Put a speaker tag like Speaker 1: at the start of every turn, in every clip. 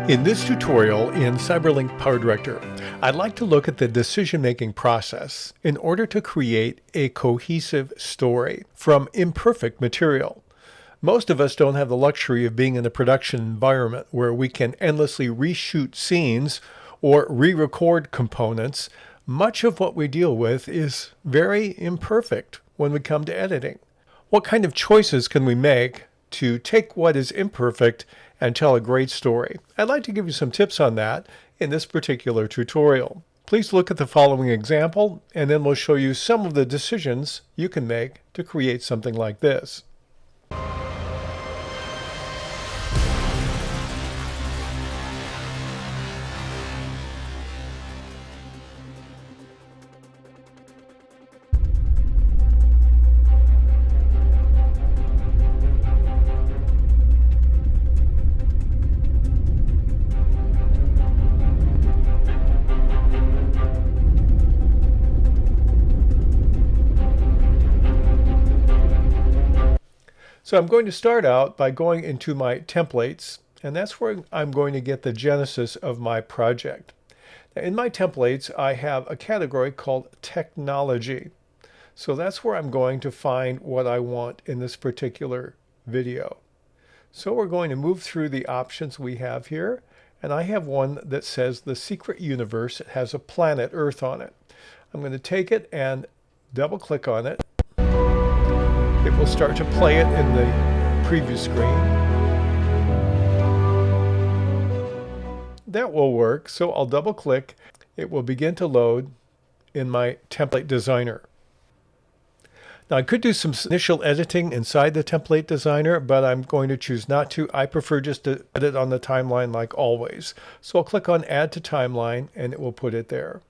Speaker 1: In this tutorial in CyberLink PowerDirector, I'd like to look at the decision-making process in order to create a cohesive story from imperfect material. Most of us don't have the luxury of being in a production environment where we can endlessly reshoot scenes or re-record components. Much of what we deal with is very imperfect when we come to editing. What kind of choices can we make to take what is imperfect and tell a great story? I'd like to give you some tips on that in this particular tutorial. Please look at the following example, and then we'll show you some of the decisions you can make to create something like this. So I'm going to start out by going into my templates, and that's where I'm going to get the genesis of my project. Now, in my templates, I have a category called technology. So that's where I'm going to find what I want in this particular video. So we're going to move through the options we have here, and I have one that says the secret universe. It has a planet Earth on it. I'm going to take it and double click on it. It will start to play it in the preview screen. That will work, so I'll double click. It will begin to load in my template designer. Now I could do some initial editing inside the template designer, but I'm going to choose not to. I prefer just to edit on the timeline like always. So I'll click on Add to Timeline and it will put it there.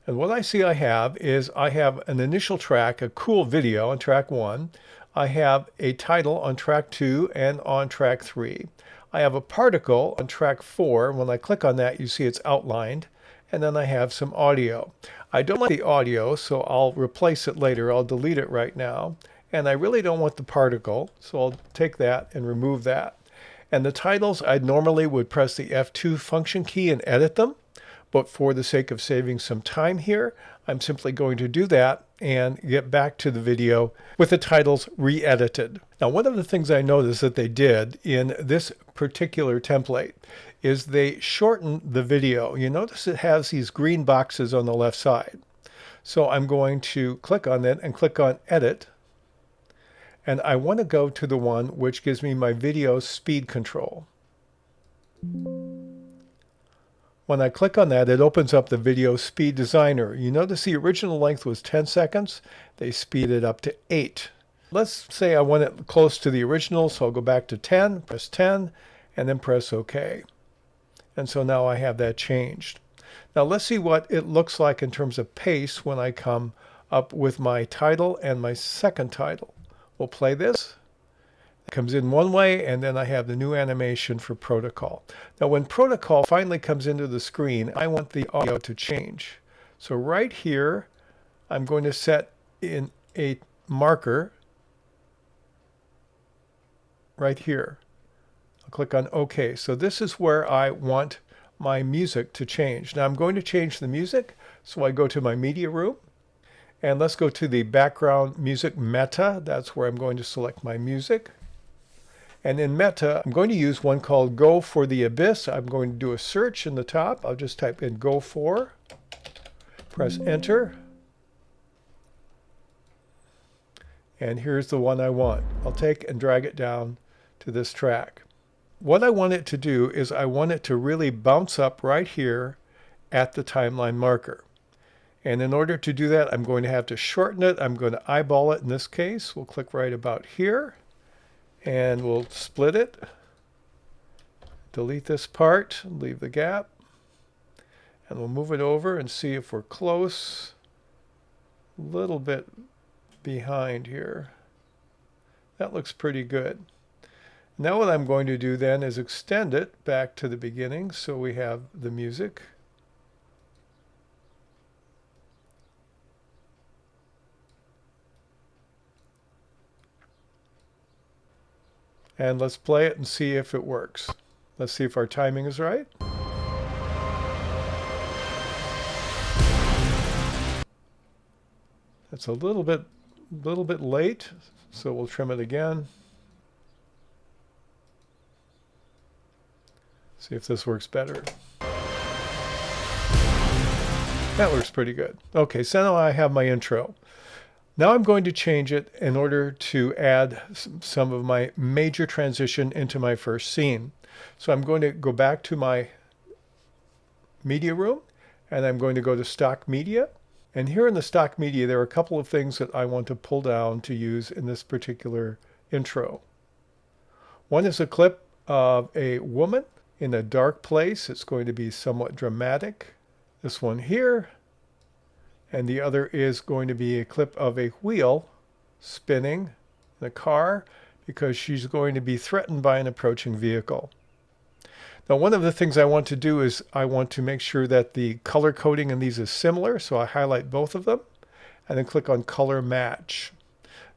Speaker 1: And what I see I have is I have an initial track, a cool video on track 1. I have a title on track 2 and on track 3. I have a particle on track 4. When I click on that, you see it's outlined. And then I have some audio. I don't like the audio, so I'll replace it later. I'll delete it right now. And I really don't want the particle, so I'll take that and remove that. And the titles, I normally would press the F2 function key and edit them. But for the sake of saving some time here, I'm simply going to do that and get back to the video with the titles re-edited. Now, one of the things I noticed that they did in this particular template is they shortened the video. You notice it has these green boxes on the left side. So I'm going to click on it and click on Edit. And I want to go to the one which gives me my video speed control. When I click on that, it opens up the Video Speed Designer. You notice the original length was 10 seconds. They speed it up to 8. Let's say I want it close to the original, so I'll go back to 10, press 10, and then press OK. And so now I have that changed. Now let's see what it looks like in terms of pace when I come up with my title and my second title. We'll play this. It comes in one way, and then I have the new animation for protocol. Now when protocol finally comes into the screen, I want the audio to change. So right here, I'm going to set in a marker right here. I'll click on OK. So this is where I want my music to change. Now I'm going to change the music, so I go to my media room, and let's go to the background music meta. That's where I'm going to select my music. And in Meta, I'm going to use one called Go for the Abyss. I'm going to do a search in the top. I'll just type in Go for, press Enter. And here's the one I want. I'll take and drag it down to this track. What I want it to do is I want it to really bounce up right here at the timeline marker. And in order to do that, I'm going to have to shorten it. I'm going to eyeball it in this case. We'll click right about here. And we'll split it, delete this part, leave the gap, and we'll move it over and see if we're close, a little bit behind here. That looks pretty good. Now what I'm going to do then is extend it back to the beginning so we have the music. And let's play it and see if it works. Let's see if our timing is right. It's a little bit late, so we'll trim it again. See if this works better. That works pretty good. Okay, so now I have my intro. Now I'm going to change it in order to add some of my major transition into my first scene. So I'm going to go back to my media room, and I'm going to go to stock media. And here in the stock media, there are a couple of things that I want to pull down to use in this particular intro. One is a clip of a woman in a dark place. It's going to be somewhat dramatic. This one here. And the other is going to be a clip of a wheel spinning in a car because she's going to be threatened by an approaching vehicle. Now, one of the things I want to do is I want to make sure that the color coding in these is similar. So I highlight both of them and then click on color match.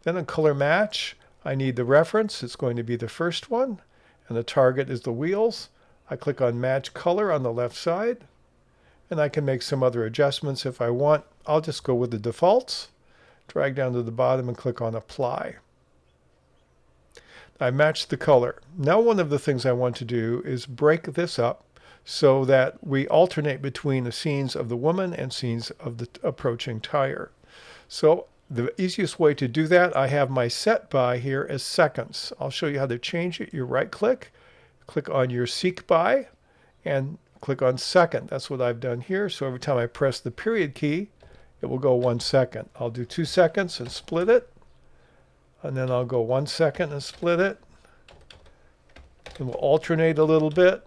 Speaker 1: Then on color match, I need the reference. It's going to be the first one. And the target is the wheels. I click on match color on the left side. And I can make some other adjustments if I want. I'll just go with the defaults, drag down to the bottom and click on apply. I matched the color. Now one of the things I want to do is break this up so that we alternate between the scenes of the woman and scenes of the approaching tire. So the easiest way to do that, I have my set by here as seconds. I'll show you how to change it. You right click on your seek by, and click on second. That's what I've done here. So every time I press the period key, it will go 1 second. I'll do 2 seconds and split it. And then I'll go 1 second and split it. And we'll alternate a little bit.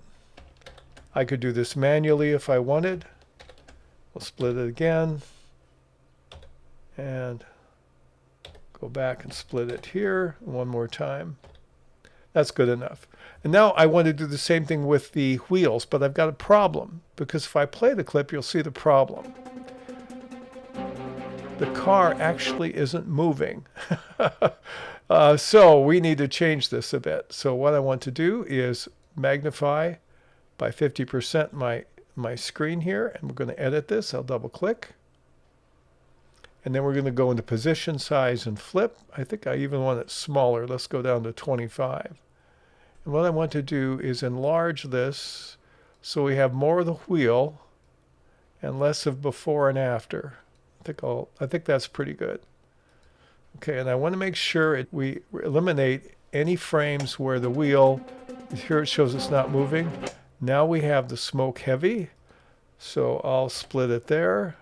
Speaker 1: I could do this manually if I wanted. We'll split it again. And go back and split it here one more time. That's good enough. And now I want to do the same thing with the wheels, but I've got a problem, because if I play the clip, you'll see the problem. The car actually isn't moving. So we need to change this a bit. So what I want to do is magnify by 50% my screen here, and we're going to edit this. I'll double click. And then we're going to go into position, size, and flip. I think I even want it smaller. Let's go down to 25. And what I want to do is enlarge this so we have more of the wheel and less of before and after. I think that's pretty good. Okay, and I want to make sure we eliminate any frames where the wheel, here it shows it's not moving. Now we have the smoke heavy, so I'll split it there.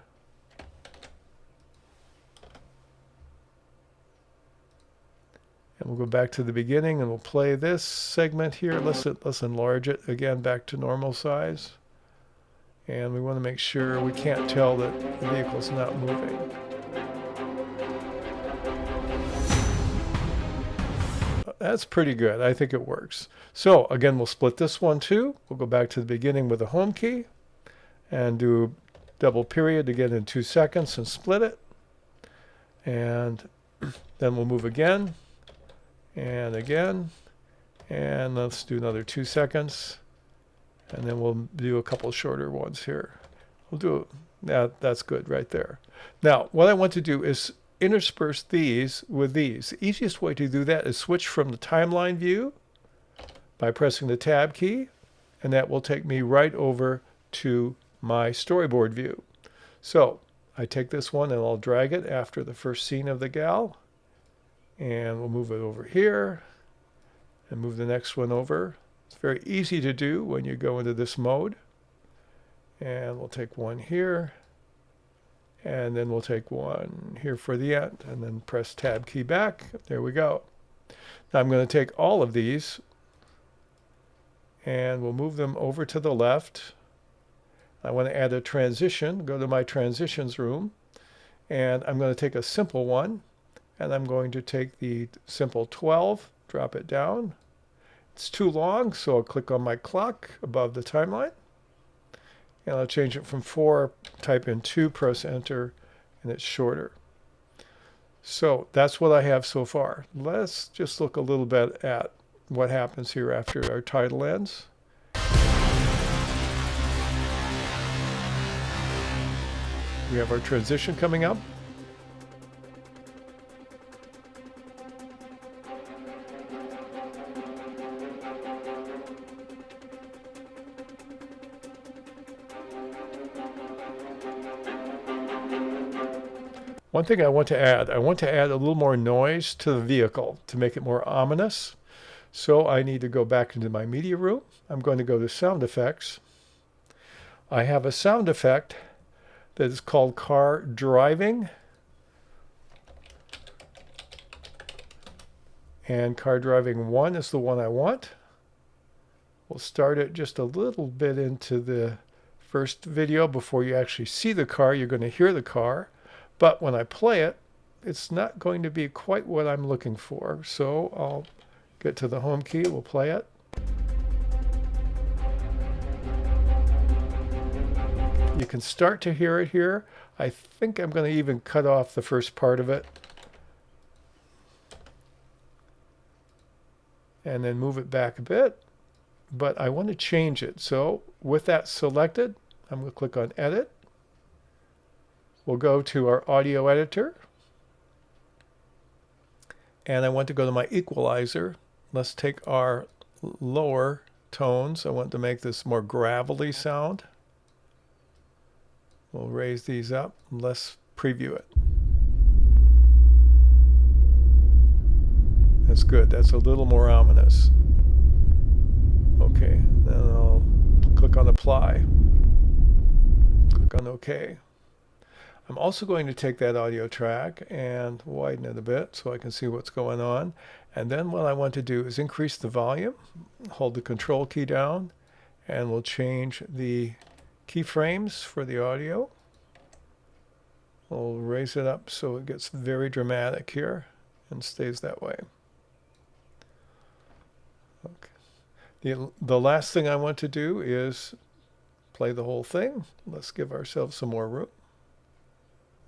Speaker 1: And we'll go back to the beginning and we'll play this segment here. Let's enlarge it again back to normal size. And we want to make sure we can't tell that the vehicle's not moving. That's pretty good. I think it works. So again, we'll split this one too. We'll go back to the beginning with the home key and do double period to get in 2 seconds and split it. And then we'll move again and again. And let's do another 2 seconds. And then we'll do a couple shorter ones here. We'll do that's good right there. Now, what I want to do is intersperse these with these. The easiest way to do that is switch from the timeline view by pressing the tab key, and that will take me right over to my storyboard view. So I take this one and I'll drag it after the first scene of the gal, and we'll move it over here and move the next one over. It's very easy to do when you go into this mode. And we'll take one here, and then we'll take one here for the end, and then press tab key back. There we go. Now I'm going to take all of these and we'll move them over to the left. I want to add a transition. Go to my transitions room, and I'm going to take a simple one, and I'm going to take the simple 12, drop it down. It's too long, so I'll click on my clock above the timeline. And I'll change it from 4, type in 2, press enter, and it's shorter. So that's what I have so far. Let's just look a little bit at what happens here after our title ends. We have our transition coming up. One thing I want to add a little more noise to the vehicle to make it more ominous. So I need to go back into my media room. I'm going to go to sound effects. I have a sound effect that is called car driving. And car driving 1 is the one I want. We'll start it just a little bit into the first video before you actually see the car. You're going to hear the car. But when I play it, it's not going to be quite what I'm looking for. So I'll get to the home key. We'll play it. You can start to hear it here. I think I'm going to even cut off the first part of it and then move it back a bit. But I want to change it. So with that selected, I'm going to click on Edit. We'll go to our audio editor. And I want to go to my equalizer. Let's take our lower tones. I want to make this more gravelly sound. We'll raise these up. Let's preview it. That's good. That's a little more ominous. Okay, then I'll click on Apply. Click on OK. I'm also going to take that audio track and widen it a bit so I can see what's going on. And then what I want to do is increase the volume, hold the Control key down, and we'll change the keyframes for the audio. We'll raise it up so it gets very dramatic here and stays that way. Okay. The last thing I want to do is play the whole thing. Let's give ourselves some more room.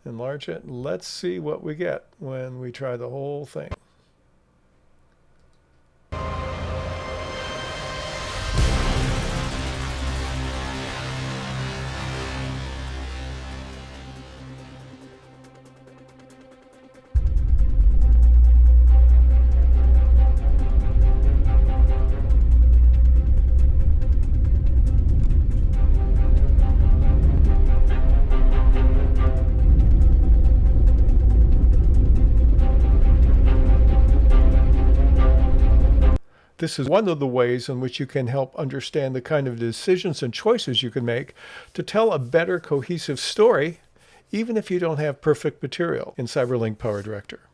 Speaker 1: Enlarge it. Let's see what we get when we try the whole thing. This is one of the ways in which you can help understand the kind of decisions and choices you can make to tell a better cohesive story, even if you don't have perfect material in CyberLink PowerDirector.